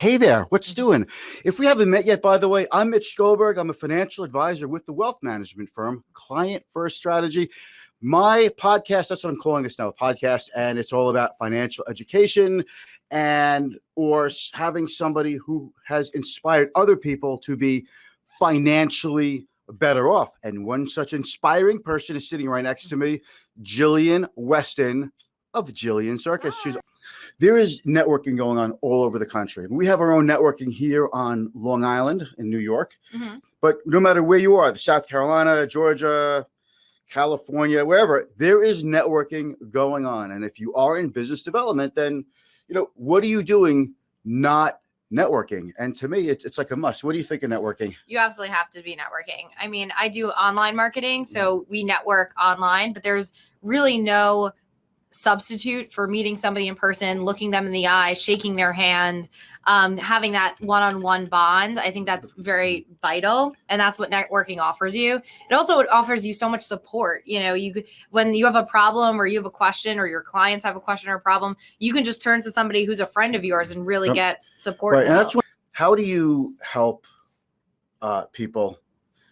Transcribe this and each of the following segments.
Hey there, what's doing? If we haven't met yet, by the way, I'm Mitch Goldberg. I'm a financial advisor with the wealth management firm, ClientFirst Strategy. My podcast, that's what I'm calling this now, a podcast, and it's all about financial education and or having somebody who has inspired other people to be financially better off. And one such inspiring person is sitting right next to me, Jillian Weston of Jillian Circus. There is networking going on all over the country. We have our own networking here on Long Island in New York. Mm-hmm. But no matter where you are, South Carolina, Georgia, California, wherever, there is networking going on. And if you are in business development, then, what are you doing not networking? And to me, it's like a must. What do you think of networking? You absolutely have to be networking. I mean, I do online marketing, so we network online, but there's really no substitute for meeting somebody in person, looking them in the eye, shaking their hand, having that one-on-one bond. I think that's very vital, and that's what networking offers you. It also offers you so much support. When you have a problem or you have a question or your clients have a question or a problem, you can just turn to somebody who's a friend of yours and really get support. Right, and that's how do you help people?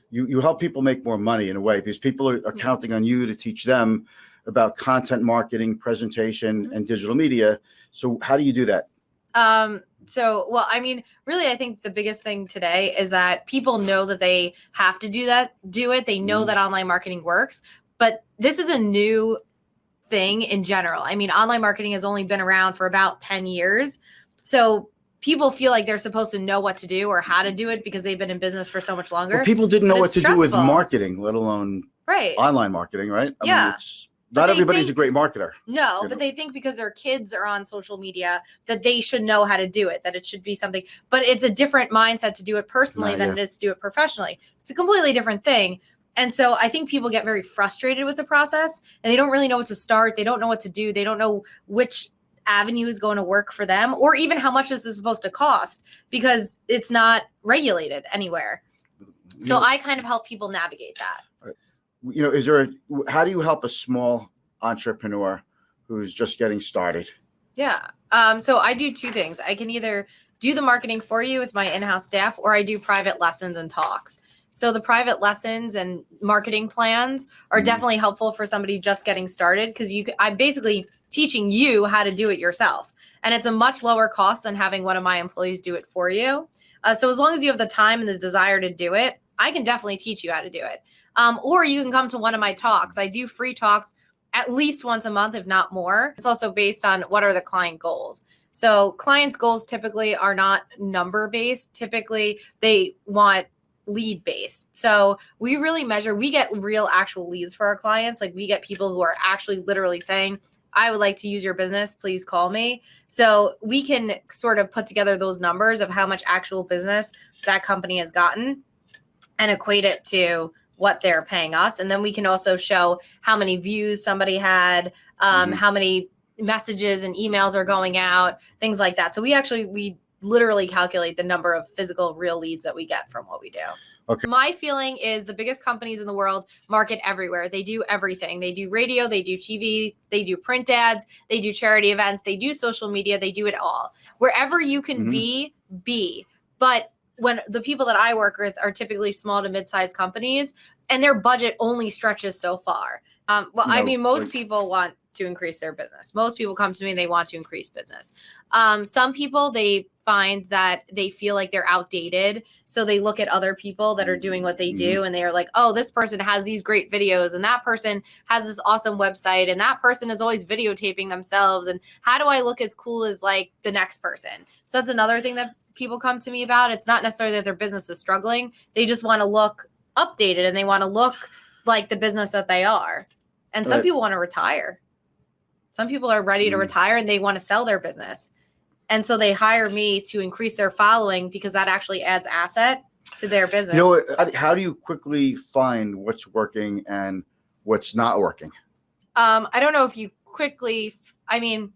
You help people make more money in a way, because people are counting on you to teach them about content marketing, presentation, and digital media. So how do you do that? Really, I think the biggest thing today is that people know that they have to do it. They know that online marketing works, but this is a new thing in general. I mean, online marketing has only been around for about 10 years. So people feel like they're supposed to know what to do or how to do it because they've been in business for so much longer. Well, people didn't know what to do with marketing, let alone online marketing, right? I mean, not everybody's a great marketer. No, but they think because their kids are on social media that they should know how to do it, that it should be something. But it's a different mindset to do it personally than it is to do it professionally. It's a completely different thing. And so I think people get very frustrated with the process and they don't really know what to start. They don't know what to do. They don't know which avenue is going to work for them or even how much this is supposed to cost because it's not regulated anywhere. So I kind of help people navigate that. How do you help a small entrepreneur who's just getting started? Yeah. So I do two things. I can either do the marketing for you with my in-house staff, or I do private lessons and talks. So the private lessons and marketing plans are definitely helpful for somebody just getting started because I'm basically teaching you how to do it yourself. And it's a much lower cost than having one of my employees do it for you. So as long as you have the time and the desire to do it, I can definitely teach you how to do it. Or you can come to one of my talks. I do free talks at least once a month, if not more. It's also based on what are the client goals. So clients' goals typically are not number-based. Typically, they want lead-based. So we really measure, we get real actual leads for our clients. Like we get people who are actually literally saying, I would like to use your business, please call me. So we can sort of put together those numbers of how much actual business that company has gotten and equate it to what they're paying us. And then we can also show how many views somebody had, how many messages and emails are going out, things like that. So we literally calculate the number of physical real leads that we get from what we do. Okay. My feeling is the biggest companies in the world market everywhere. They do everything. They do radio, they do TV, they do print ads, they do charity events, they do social media, they do it all. Wherever you can be. But when the people that I work with are typically small to mid-sized companies and their budget only stretches so far. Most people want to increase their business. Most people come to me and they want to increase business. Some people, they find that they feel like they're outdated. So they look at other people that are doing what they do and they're like, oh, this person has these great videos and that person has this awesome website and that person is always videotaping themselves. And how do I look as cool as like the next person? So that's another thing that people come to me about. It's not necessarily that their business is struggling. They just want to look updated and they want to look like the business that they are. And some people want to retire. Some people are ready to retire and they want to sell their business. And so they hire me to increase their following because that actually adds asset to their business. How do you quickly find what's working and what's not working? I don't know if you quickly find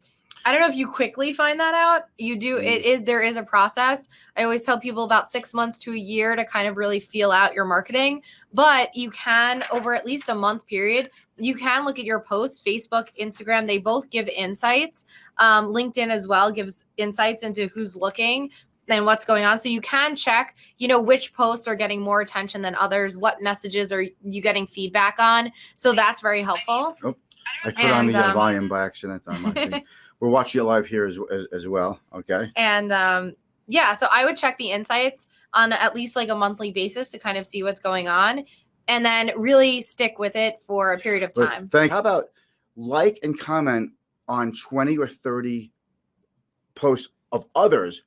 that out. You do. There is a process. I always tell people about 6 months to a year to kind of really feel out your marketing, but you can over at least a month period, you can look at your posts, Facebook, Instagram, they both give insights. LinkedIn as well gives insights into who's looking. and what's going on. So you can check, which posts are getting more attention than others, what messages are you getting feedback on. So that's very helpful. Oh, I put on the volume by accident on my thing. We're watching it live here as well. Okay. And so I would check the insights on at least like a monthly basis to kind of see what's going on, and then really stick with it for a period of time. How about like and comment on 20 or 30 posts of others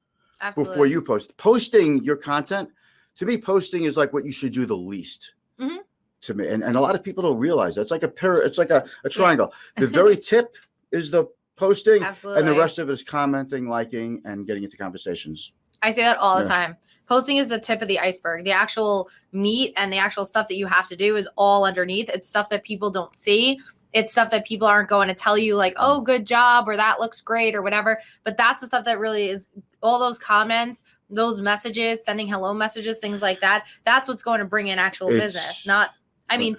before you post. Posting your content, to me, posting is like what you should do the least. Mm-hmm. To me, and a lot of people don't realize that. It's like it's like a triangle. The very tip is the posting, and the rest of it is commenting, liking, and getting into conversations. I say that all the time. Posting is the tip of the iceberg. The actual meat and the actual stuff that you have to do is all underneath. It's stuff that people don't see. It's stuff that people aren't going to tell you like, oh, good job, or that looks great, or whatever. But that's the stuff that really is all those comments, those messages, sending hello messages, things like that. That's what's going to bring in actual business.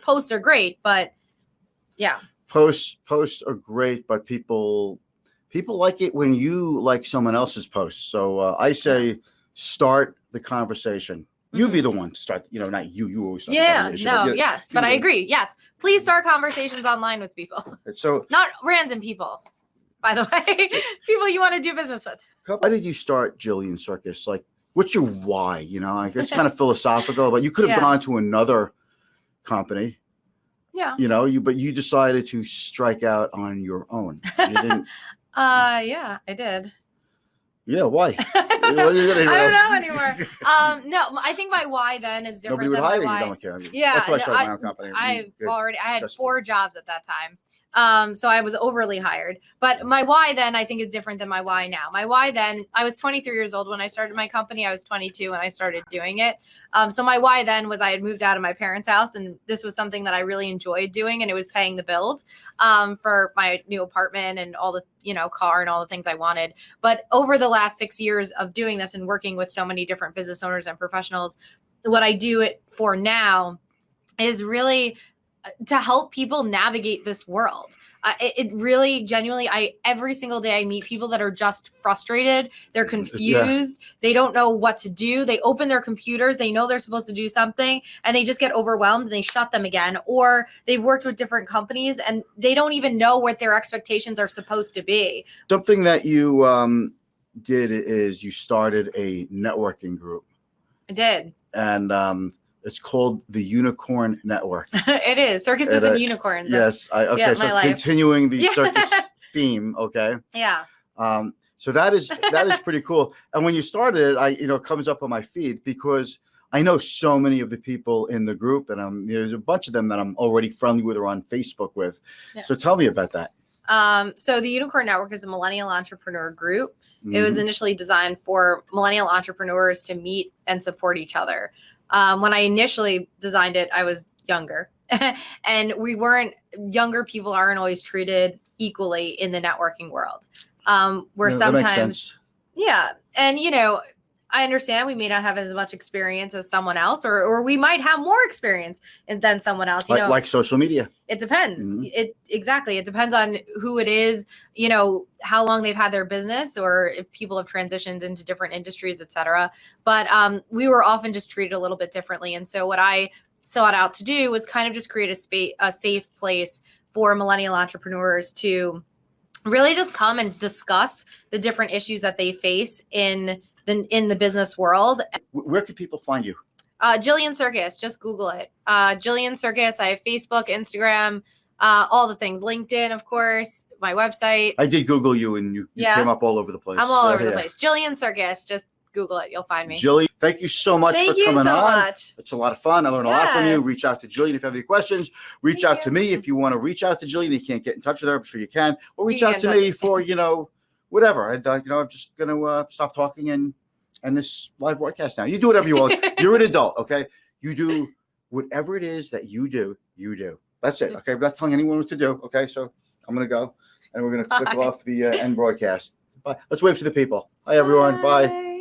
Posts are great, but yeah. Posts are great, but people like it when you like someone else's post. So I say start the conversation. You be the one to start, not you. You always start the conversation. But I agree. Yes. Please start conversations online with people. So not random people, by the way. People you want to do business with. Why did you start Jillian Circus? Like, what's your why? It's kind of philosophical, but you could have gone to another company. Yeah. But you decided to strike out on your own. You didn't. Yeah, I did. Yeah, why? I don't know anymore. No, I think my why then is different. Nobody would than hire my you. why. Don't care. Yeah, that's why I started my own company. I had 4 jobs at that time. So I was overly hired. But my why then I think is different than my why now. My why then, I was 23 years old when I started my company. I was 22 when I started doing it. So my why then was I had moved out of my parents' house, and this was something that I really enjoyed doing, and it was paying the bills for my new apartment and all the, car and all the things I wanted. But over the last 6 years of doing this and working with so many different business owners and professionals, what I do it for now is really to help people navigate this world. It really genuinely, every single day I meet people that are just frustrated. They're confused. Yeah. They don't know what to do. They open their computers. They know they're supposed to do something, and they just get overwhelmed and they shut them again. Or they've worked with different companies and they don't even know what their expectations are supposed to be. Something that you did is you started a networking group. I did. And it's called the Unicorn Network. It is. Circuses and unicorns. Yes. So continuing the circus theme. Okay. Yeah. So that is pretty cool. And when you started it, it comes up on my feed because I know so many of the people in the group, and there's a bunch of them that I'm already friendly with or on Facebook with. Yeah. So tell me about that. So the Unicorn Network is a millennial entrepreneur group. Mm-hmm. It was initially designed for millennial entrepreneurs to meet and support each other. When I initially designed it, I was younger and younger people aren't always treated equally in the networking world. Where sometimes, yeah. And, I understand we may not have as much experience as someone else, or we might have more experience than someone else, like social media. It depends. Mm-hmm. It depends on who it is, how long they've had their business, or if people have transitioned into different industries, et cetera. But we were often just treated a little bit differently. And so what I sought out to do was kind of just create a safe place for millennial entrepreneurs to really just come and discuss the different issues that they face in the business world. Where can people find you? Jillian Circus, just Google it. Jillian Circus. I have Facebook, Instagram, all the things, LinkedIn, of course, my website. I did Google you and you came up all over the place. I'm all over the place. Jillian Circus, just Google it. You'll find me. Jillian, thank you so much for coming on. Much. It's a lot of fun. I learned a lot from you. Reach out to Jillian if you have any questions. Reach out to me if you want to reach out to Jillian. You can't get in touch with her. I'm sure you can. Or reach out to me for, whatever. I'm just going to stop talking and this live broadcast now. You do whatever you want. You're an adult, okay? You do whatever it is that you do. That's it, okay? I'm not telling anyone what to do, okay? So I'm going to go, and we're going to click off the end broadcast. Bye. Let's wave to the people. Hi, everyone. Bye.